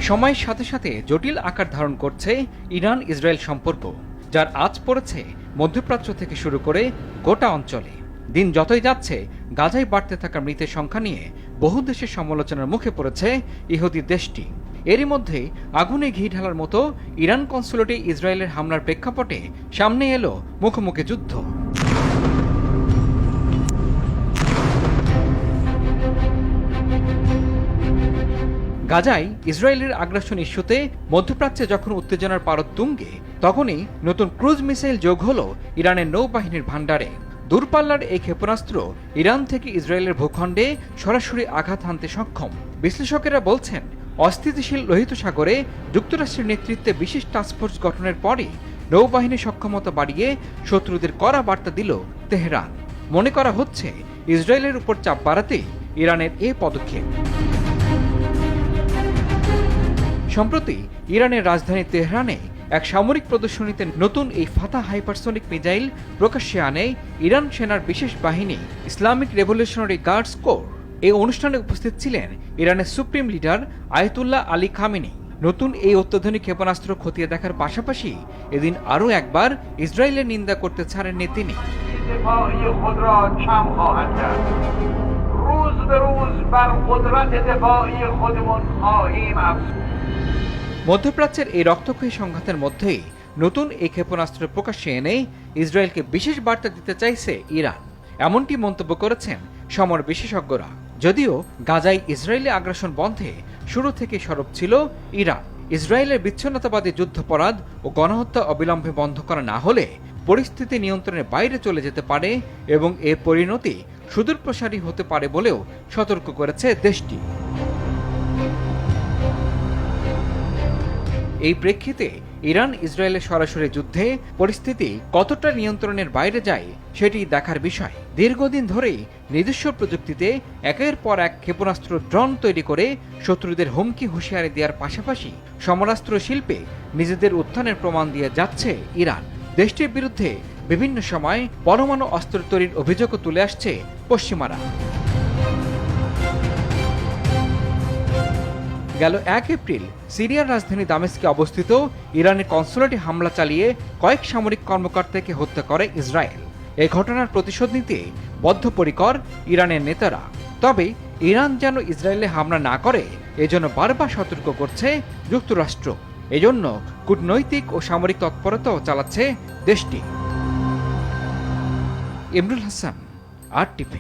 সময়ের সাথে সাথে জটিল আকার ধারণ করছে ইরান ইসরায়েল সম্পর্ক, যার আঁচ পড়েছে মধ্যপ্রাচ্য থেকে শুরু করে গোটা অঞ্চলে। দিন যতই যাচ্ছে গাজায় বাড়তে থাকা মৃতের সংখ্যা নিয়ে বহু দেশের সমালোচনার মুখে পড়েছে ইহুদি দেশটি। এরই মধ্যে আগুনে ঘি ঢালার মতো ইরান কনসুলেটে ইসরায়েলের হামলার প্রেক্ষাপটে সামনে এলো মুখোমুখি যুদ্ধ। গাজায় ইসরায়েলের আগ্রাসন ইস্যুতে মধ্যপ্রাচ্যে যখন উত্তেজনার পারদ তুঙ্গে, তখনই নতুন ক্রুজ মিসাইল যোগ হল ইরানের নৌবাহিনীর ভাণ্ডারে। দূরপাল্লার এই ক্ষেপণাস্ত্র ইরান থেকে ইসরায়েলের ভূখণ্ডে সরাসরি আঘাত হানতে সক্ষম। বিশ্লেষকেরা বলছেন, অস্থিতিশীল লোহিত সাগরে যুক্তরাষ্ট্রের নেতৃত্বে বিশেষ টাস্কফোর্স গঠনের পরই নৌবাহিনীর সক্ষমতা বাড়িয়ে শত্রুদের কড়া বার্তা দিল তেহরান। মনে করা হচ্ছে ইসরায়েলের উপর চাপ বাড়াতেই ইরানের এ পদক্ষেপ। সম্প্রতি ইরানের রাজধানী তেহরানে এক সামরিক প্রদর্শনীতে নতুন এই ফাতা হাইপারসনিক মিসাইল প্রকাশ্যে আনে ইরান সেনার বিশেষ বাহিনী ইসলামিক রেভলিউশনারি গার্ডস কোর। এই অনুষ্ঠানে উপস্থিত ছিলেন ইরানের supreme leader Ayatollah Ali Khamenei. নতুন এই অত্যাধুনিক ক্ষেপণাস্ত্র খতিয়ে দেখার পাশাপাশি এদিন আরও একবার ইসরায়েলের নিন্দা করতে ছাড়েননি তিনি। মধ্যপ্রাচ্যের এই রক্তক্ষয়ী সংঘাতের মধ্যেই নতুন এই ক্ষেপণাস্ত্র প্রকাশ্যে এনে ইসরায়েলকে বিশেষ বার্তা দিতে চাইছে ইরান, এমনটি মন্তব্য করেছেন সমর বিশেষজ্ঞরা। যদিও গাজায় ইসরায়েলি আগ্রাসন বন্ধে শুরু থেকে সরব ছিল ইরান। ইসরায়েলের বিচ্ছিন্নতাবাদী যুদ্ধাপরাধ ও গণহত্যা অবিলম্বে বন্ধ করা না হলে পরিস্থিতি নিয়ন্ত্রণের বাইরে চলে যেতে পারে এবং এর পরিণতি সুদূরপ্রসারী হতে পারে বলেও সতর্ক করেছে দেশটি। এই প্রেক্ষিতে ইরান ইসরায়েলের সরাসরি যুদ্ধে পরিস্থিতি কতটা নিয়ন্ত্রণের বাইরে যায় সেটি দেখার বিষয়। দীর্ঘদিন ধরেই নিজস্ব প্রযুক্তিতে একের পর এক ক্ষেপণাস্ত্র ড্রোন তৈরি করে শত্রুদের হুমকি হুঁশিয়ারি দেওয়ার পাশাপাশি সমরাস্ত্র শিল্পে নিজেদের উত্থানের প্রমাণ দিয়ে যাচ্ছে ইরান। দেশটির বিরুদ্ধে বিভিন্ন সময় পরমাণু অস্ত্র তৈরির অভিযোগও তুলে আসছে পশ্চিমারা। গেল 1 এপ্রিল সিরিয়ার রাজধানী দামেস্কে অবস্থিত ইরানের কনসুলেটে হামলা চালিয়ে কয়েক সামরিক কর্মকর্তাকে হত্যা করে ইসরায়েল। এই ঘটনার প্রতিশোধ নিতে বদ্ধপরিকর ইরানের নেতারা। তবে ইরান যেন ইসরায়েলে হামলা না করে এজন্য বারবার সতর্ক করছে যুক্তরাষ্ট্র। এজন্য কূটনৈতিক ও সামরিক তৎপরতাও চালাচ্ছে দেশটি। ইমরুল হাসান, RTV।